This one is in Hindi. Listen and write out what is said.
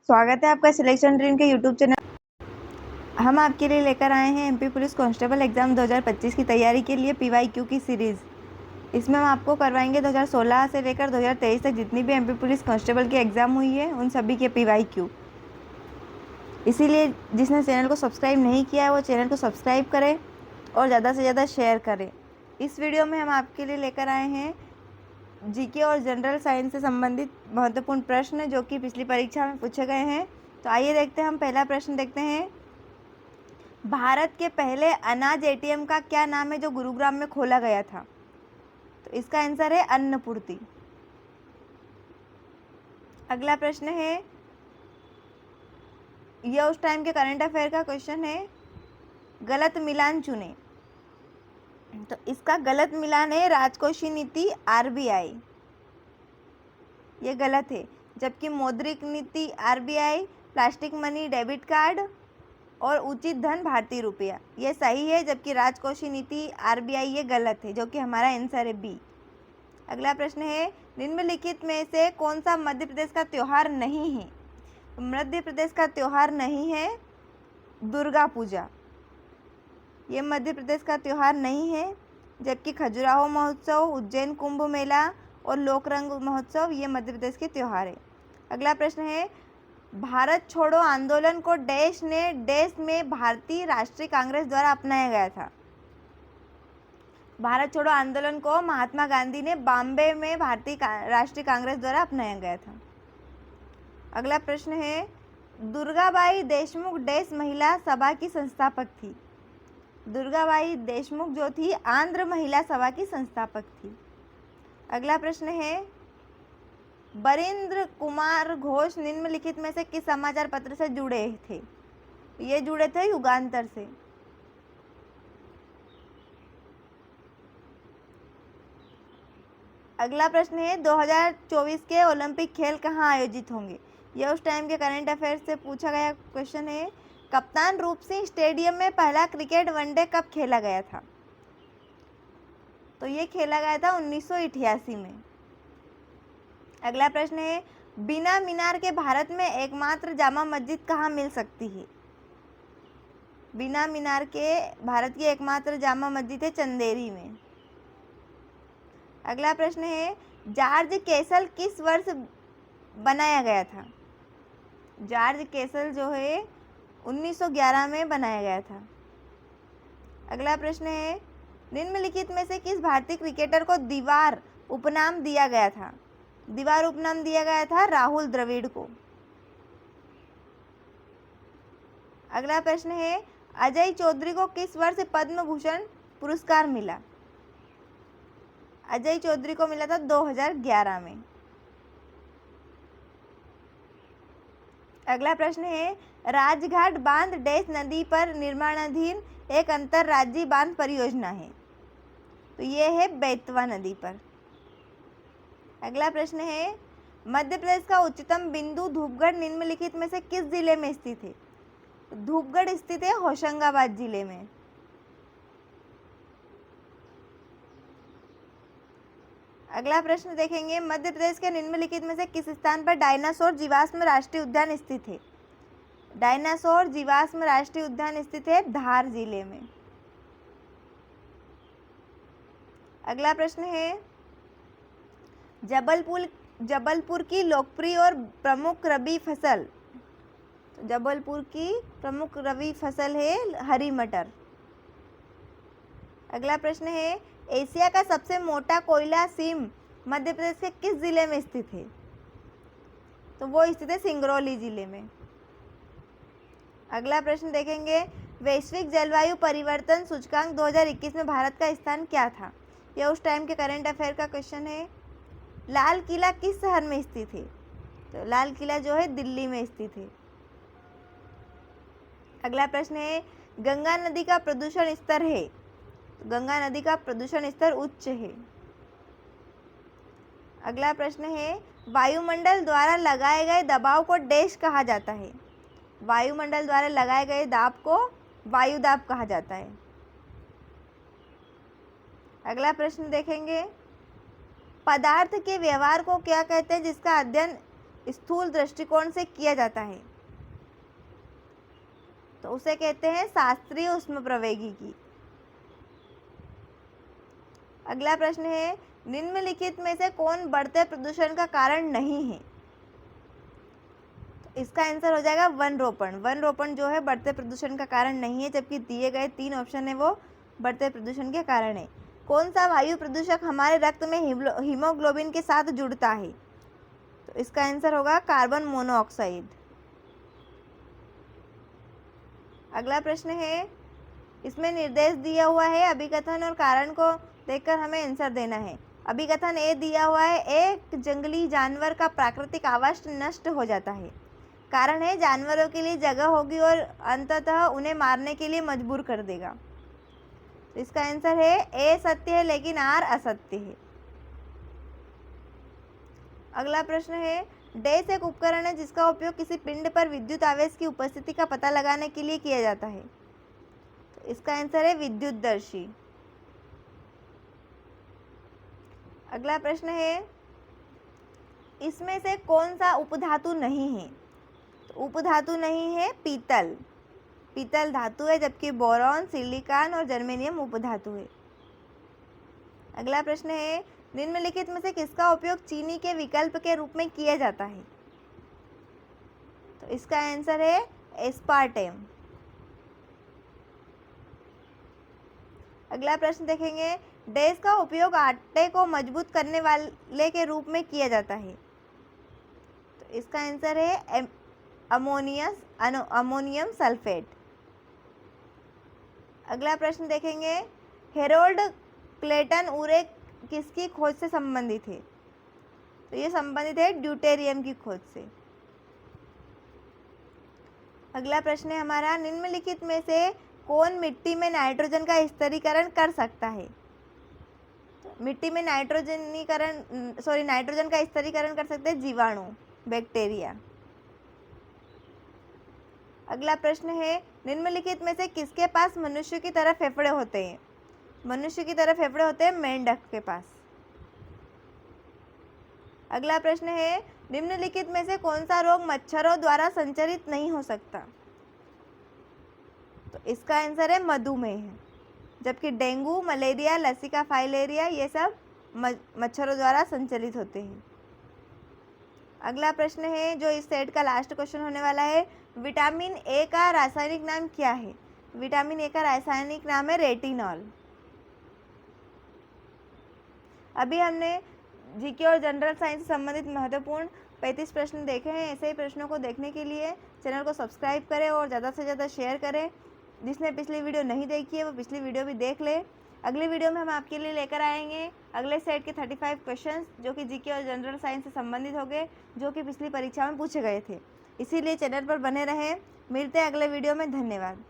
स्वागत है आपका सिलेक्शन ड्रीम के यूट्यूब चैनल। हम आपके लिए लेकर आए हैं एमपी पुलिस कांस्टेबल एग्ज़ाम 2025 की तैयारी के लिए पीवाईक्यू की सीरीज़। इसमें हम आपको करवाएंगे 2016 से लेकर 2023 तक जितनी भी एमपी पुलिस कांस्टेबल की एग्ज़ाम हुई है उन सभी के पीवाईक्यू। इसीलिए जिसने चैनल को सब्सक्राइब नहीं किया है वो चैनल को सब्सक्राइब करें और ज़्यादा से ज़्यादा शेयर करें। इस वीडियो में हम आपके लिए लेकर आए हैं जीके और जनरल साइंस से संबंधित महत्वपूर्ण प्रश्न जो कि पिछली परीक्षा में पूछे गए हैं। तो आइए देखते हैं, हम पहला प्रश्न देखते हैं। भारत के पहले अनाज एटीएम का क्या नाम है जो गुरुग्राम में खोला गया था? तो इसका आंसर है अन्नपूर्ति। अगला प्रश्न है, यह उस टाइम के करंट अफेयर का क्वेश्चन है। गलत मिलान चुने। तो इसका गलत मिलान है राजकोषीय नीति आरबीआई, ये गलत है। जबकि मौद्रिक नीति RBI, plastic money debit card और उचित धन भारतीय रुपया, ये सही है। जबकि राजकोषीय नीति आरबीआई ये गलत है, जो कि हमारा आंसर है बी। अगला प्रश्न है, निम्नलिखित में से कौन सा मध्य प्रदेश का त्योहार नहीं है? मध्य प्रदेश का त्योहार नहीं है दुर्गा पूजा, ये मध्य प्रदेश का त्योहार नहीं है। जबकि खजुराहो महोत्सव, उज्जैन कुंभ मेला और लोकरंग महोत्सव ये मध्य प्रदेश के त्योहार है। अगला प्रश्न है, भारत छोड़ो आंदोलन को डैश ने डैश में भारतीय राष्ट्रीय कांग्रेस द्वारा अपनाया गया था? भारत छोड़ो आंदोलन को महात्मा गांधी ने बॉम्बे में भारतीय राष्ट्रीय कांग्रेस द्वारा अपनाया गया था। अगला प्रश्न है, दुर्गाबाई देशमुख डैश महिला सभा की संस्थापक थी? दुर्गाबाई देशमुख जो थी आंध्र महिला सभा की संस्थापक थी। अगला प्रश्न है, बरिंद्र कुमार घोष निम्नलिखित में से किस समाचार पत्र से जुड़े थे? ये जुड़े थे युगांतर से। अगला प्रश्न है, 2024 के ओलंपिक खेल कहाँ आयोजित होंगे? यह उस टाइम के करंट अफेयर से पूछा गया क्वेश्चन है। कप्तान रूप सिंह स्टेडियम में पहला क्रिकेट वनडे कब खेला गया था? तो ये खेला गया था 1988 में। अगला प्रश्न है, बिना मीनार के भारत में एकमात्र जामा मस्जिद कहाँ मिल सकती है? बिना मीनार के भारत की एकमात्र जामा मस्जिद है चंदेरी में। अगला प्रश्न है, जॉर्ज कैसल किस वर्ष बनाया गया था? जॉर्ज कैसल जो है 1911 में बनाया गया था। अगला प्रश्न है, निम्नलिखित में से किस भारतीय क्रिकेटर को दीवार उपनाम दिया गया था? दीवार उपनाम दिया गया था राहुल द्रविड़ को। अगला प्रश्न है, अजय चौधरी को किस वर्ष पद्म भूषण पुरस्कार मिला? अजय चौधरी को मिला था 2011 में। अगला प्रश्न है, राजघाट बांध डैश नदी पर निर्माणाधीन एक अंतरराज्यीय बांध परियोजना है? तो ये है बेतवा नदी पर। अगला प्रश्न है, मध्य प्रदेश का उच्चतम बिंदु धूपगढ़ निम्नलिखित में से किस जिले में स्थित है? धूपगढ़ स्थित है होशंगाबाद जिले में। अगला प्रश्न देखेंगे, मध्य प्रदेश के निम्नलिखित में से किस स्थान पर डायनासोर जीवाश्म राष्ट्रीय उद्यान स्थित है? डायनासोर जीवाश्म राष्ट्रीय उद्यान स्थित है धार जिले में। अगला प्रश्न है, जबलपुर की लोकप्रिय और प्रमुख रबी फसल? तो जबलपुर की प्रमुख रबी फसल है हरी मटर। अगला प्रश्न है, एशिया का सबसे मोटा कोयला सीम मध्य प्रदेश के किस जिले में स्थित है? तो वो स्थित है सिंगरौली जिले में। अगला प्रश्न देखेंगे, वैश्विक जलवायु परिवर्तन सूचकांक 2021 में भारत का स्थान क्या था? यह उस टाइम के करंट अफेयर का क्वेश्चन है। लाल किला किस शहर में स्थित है? तो लाल किला जो है दिल्ली में स्थित है। अगला प्रश्न है, गंगा नदी का प्रदूषण स्तर है? तो गंगा नदी का प्रदूषण स्तर उच्च है। अगला प्रश्न है, वायुमंडल द्वारा लगाए गए दबाव को डैश कहा जाता है? वायुमंडल द्वारा लगाए गए दाब को वायुदाब कहा जाता है। अगला प्रश्न देखेंगे, पदार्थ के व्यवहार को क्या कहते हैं जिसका अध्ययन स्थूल दृष्टिकोण से किया जाता है तो उसे कहते हैं शास्त्रीय ऊष्मप्रवैगिकी। अगला प्रश्न है, निम्नलिखित में से कौन बढ़ते प्रदूषण का कारण नहीं है? तो इसका आंसर हो जाएगा वन रोपण। वन रोपण जो है बढ़ते प्रदूषण का कारण नहीं है, जबकि दिए गए 3 ऑप्शन है वो बढ़ते प्रदूषण के कारण है। कौन सा वायु प्रदूषक हमारे रक्त में हीमोग्लोबिन के साथ जुड़ता है? तो इसका आंसर होगा कार्बन मोनोऑक्साइड। अगला प्रश्न है, इसमें निर्देश दिया हुआ है, अभिकथन और कारण को देखकर हमें आंसर देना है। अभिकथन ए दिया हुआ है, एक जंगली जानवर का प्राकृतिक आवास नष्ट हो जाता है। कारण है, जानवरों के लिए जगह होगी और अंततः उन्हें मारने के लिए मजबूर कर देगा। तो इसका आंसर है ए सत्य है लेकिन आर असत्य है। अगला प्रश्न है, डैश एक उपकरण है जिसका उपयोग किसी पिंड पर विद्युत आवेश की उपस्थिति का पता लगाने के लिए किया जाता है। तो इसका आंसर है विद्युतदर्शी। अगला प्रश्न है, इसमें से कौन सा उपधातु नहीं है? तो उपधातु नहीं है पीतल। पीतल धातु है, जबकि बोरॉन, सिलिकॉन और जर्मेनियम उपधातु है। अगला प्रश्न है, निम्नलिखित में से किसका उपयोग चीनी के विकल्प के रूप में किया जाता है? तो इसका आंसर है एस्पार्टेम। अगला प्रश्न देखेंगे, डैश का उपयोग आटे को मजबूत करने वाले के रूप में किया जाता है। तो इसका आंसर है अमोनियम सल्फेट। अगला प्रश्न देखेंगे, हेरोल्ड क्लेटन उरे किसकी खोज से संबंधित है? तो ये संबंधित है ड्यूटेरियम की खोज से। अगला प्रश्न है हमारा, निम्नलिखित में से कौन मिट्टी में नाइट्रोजन का स्थिरीकरण कर सकता है? तो मिट्टी में नाइट्रोजन का स्थिरीकरण कर सकते हैं जीवाणु, बैक्टीरिया। अगला प्रश्न है, निम्नलिखित में से किसके पास मनुष्य की तरह फेफड़े होते हैं? मनुष्य की तरह फेफड़े होते हैं मेंढक के पास। अगला प्रश्न है, निम्नलिखित में से कौन सा रोग मच्छरों द्वारा संचरित नहीं हो सकता? तो इसका आंसर है मधुमेह, जबकि डेंगू, मलेरिया, लसिका फाइलेरिया ये सब मच्छरों द्वारा संचरित होते हैं। अगला प्रश्न है, जो इस सेट का लास्ट क्वेश्चन होने वाला है, विटामिन ए का रासायनिक नाम क्या है? विटामिन ए का रासायनिक नाम है रेटिनॉल। अभी हमने जीके और जनरल साइंस से संबंधित महत्वपूर्ण 35 प्रश्न देखे हैं। ऐसे ही प्रश्नों को देखने के लिए चैनल को सब्सक्राइब करें और ज़्यादा से ज़्यादा शेयर करें। जिसने पिछली वीडियो नहीं देखी है वो पिछली वीडियो भी देख ले। अगली वीडियो में हम आपके लिए लेकर आएंगे अगले सेट के 35 क्वेश्चंस जो कि जीके और जनरल साइंस से संबंधित होंगे, जो कि पिछली परीक्षा में पूछे गए थे। इसीलिए चैनल पर बने रहें। मिलते हैं अगले वीडियो में। धन्यवाद।